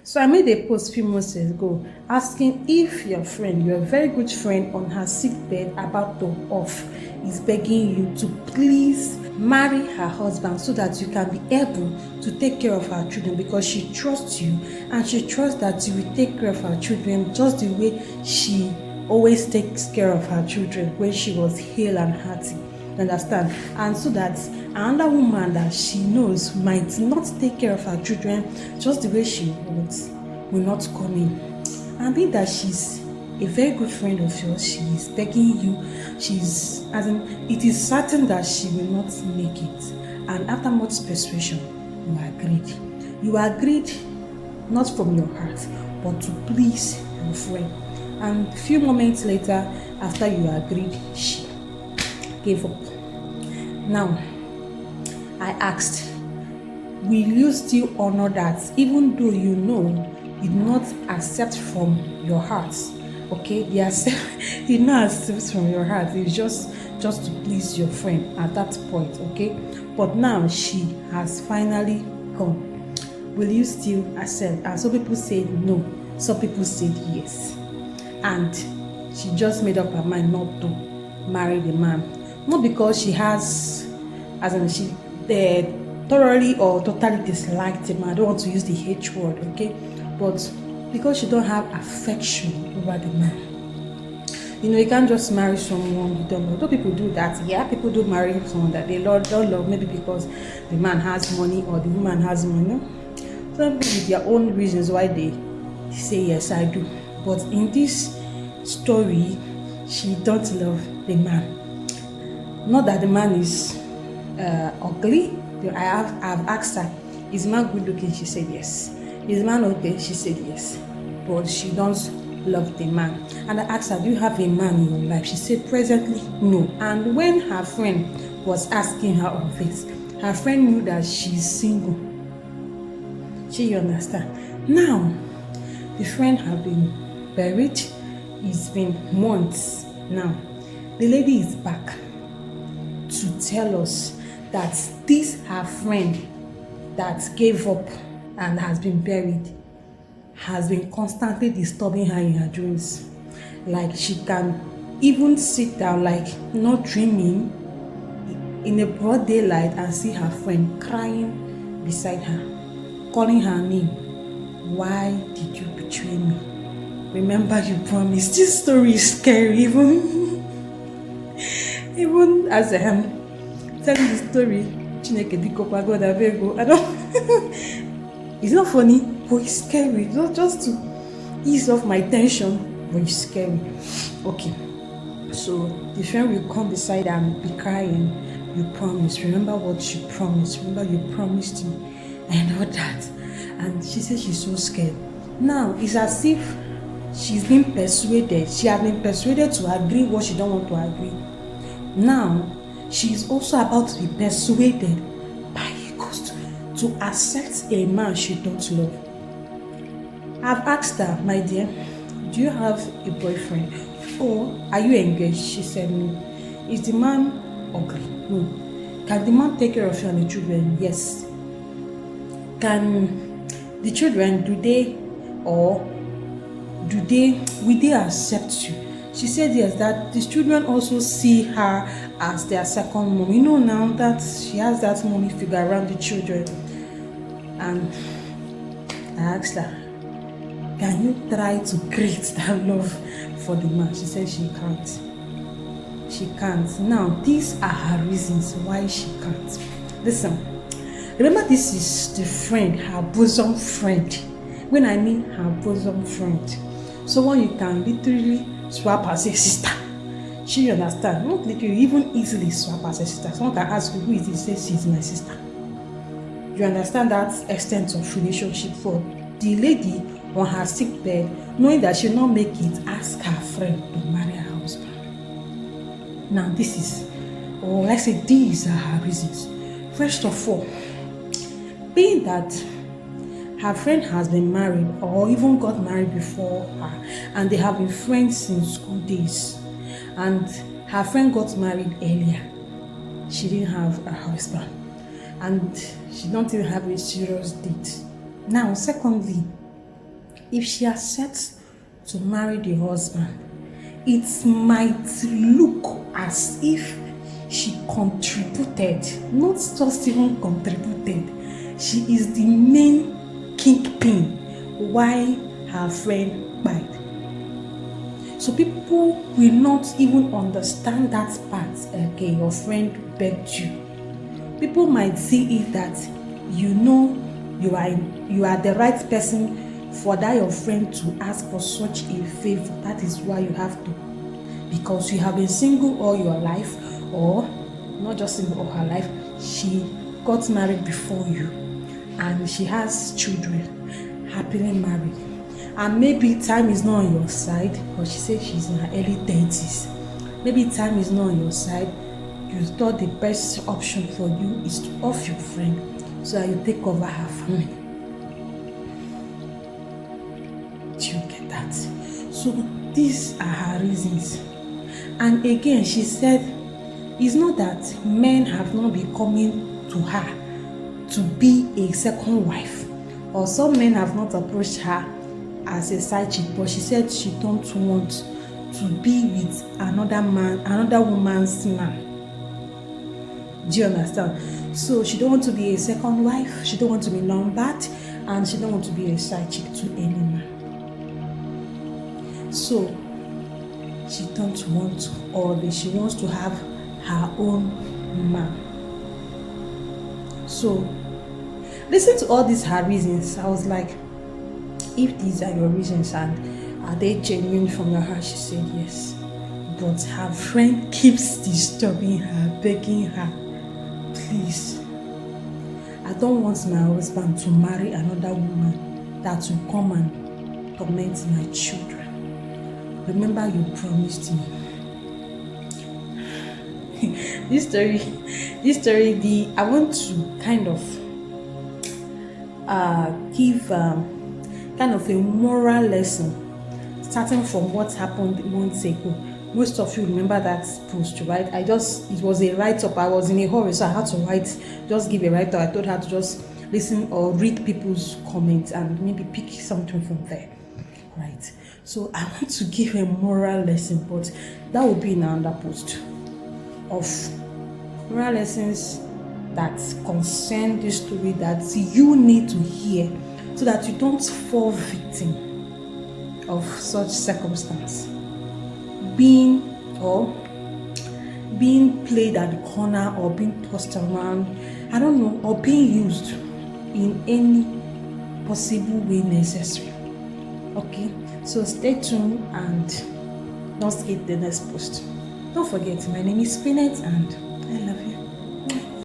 So I made a post a few months ago asking if your friend, your very good friend on her sick bed about to off, is begging you to please marry her husband so that you can be able to take care of her children, because she trusts you and she trusts that you will take care of her children just the way she always takes care of her children when she was hale and hearty. Understand? And so that another woman that she knows might not take care of her children just the way she wants will not come in. And being that she's a very good friend of yours, she is begging you, it is certain that she will not make it. And after much persuasion, you agreed not from your heart but to please your friend. And a few moments later, after you agreed, she gave up. Now, I asked, will you still honor that even though you know you did not accept from your heart? Okay, you did not accept from your heart. It's just to please your friend at that point, okay? But now she has finally gone. Will you still accept? And some people said no, some people said yes. And she just made up her mind not to marry the man. Not because she has, she thoroughly or totally disliked him. I don't want to use the H word, okay? But because she don't have affection over the man. You can't just marry someone you don't love. Though people do that. Yeah, people do marry someone that they don't love, maybe because the man has money or the woman has money. Some people with their own reasons why they say yes, I do. But in this story, she don't love the man. Not that the man is ugly. I've asked her, is the man good looking? She said yes. Is the man okay? She said yes. But she don't love the man. And I asked her, do you have a man in your life? She said presently no. And when her friend was asking her of this, her friend knew that she's single. You understand? Now, the friend have been buried. It's been months now. The lady is back to tell us that this her friend that gave up and has been buried has been constantly disturbing her in her dreams. Like she can even sit down, like not dreaming, in a broad daylight and see her friend crying beside her, calling her name. Why did you betray me? Remember you promised. This story is scary, even as I am telling the story. Chineke diko pa God abego. I don't. It's not funny, but it's scary. Not just to ease off my tension, but it's scary. Okay. So the friend will come beside her and be crying. You promised. Remember what you promised. Remember you promised me and all that. And she said she's so scared. Now it's as if she's been persuaded. She has been persuaded to agree what she don't want to agree. Now she is also about to be persuaded by a ghost to accept a man she don't love. I've asked her, my dear, do you have a boyfriend or are you engaged? She said no. Is the man ugly? No. Can the man take care of you and the children? Yes. Can the children, will they accept you? She said yes, that the children also see her as their second mom. Now that she has that mommy figure around the children. And I asked her, can you try to create that love for the man? She said she can't. She can't. Now, these are her reasons why she can't. Listen, remember this is the friend, her bosom friend. When I mean her bosom friend, someone you can literally swap as a sister. She understand? Not literally, even easily swap as a sister. Someone can ask you, who is this? Say she's my sister. You understand that extent of relationship. For the lady on her sick bed, knowing that she'll not make it, ask her friend to marry her husband. Now these are her reasons. First of all, being that her friend has been married or even got married before her, and they have been friends since school days, and her friend got married earlier. She didn't have a husband and she don't even have a serious date. Now, secondly, if she accepts to marry the husband, it might look as if she contributed, not just even contributed, she is the main kingpin why her friend died. So people will not even understand that part. Okay, your friend begged you. People might see it that you are the right person for that your friend to ask for such a favor. That is why you have to, because you have been single all your life, or not just single all her life. She got married before you, and she has children, happily married. And maybe time is not on your side, but she said she's in her early 30s. Maybe time is not on your side. You thought the best option for you is to off your friend so that you take over her family. Do you get that? So these are her reasons. And again, she said it's not that men have not been coming to her to be a second wife, or some men have not approached her as a side chick, but she said she don't want to be with another man, another woman's man. Do you understand? So she don't want to be a second wife, she don't want to be numbered, and she don't want to be a side chick to any man. So she don't want all this. She wants to have her own man. So listen to all these her reasons. I was like, if these are your reasons and are they genuine from your heart? She said yes. But her friend keeps disturbing her, begging her, please, I don't want my husband to marry another woman that will come and torment my children. Remember, you promised me. This story, I want to kind of give kind of a moral lesson, starting from what happened months ago. Most of you remember that post, right? It was a write-up. I was in a hurry, so I had to just give a write-up. I told her to just listen or read people's comments and maybe pick something from there, right? So I want to give a moral lesson, but that will be in another post of moral lessons that concern this story that you need to hear so that you don't fall victim of such circumstance. Being played at the corner, or being tossed around, I don't know, or being used in any possible way necessary. Okay, so stay tuned and don't skip the next post. Don't forget, my name is Spinach, and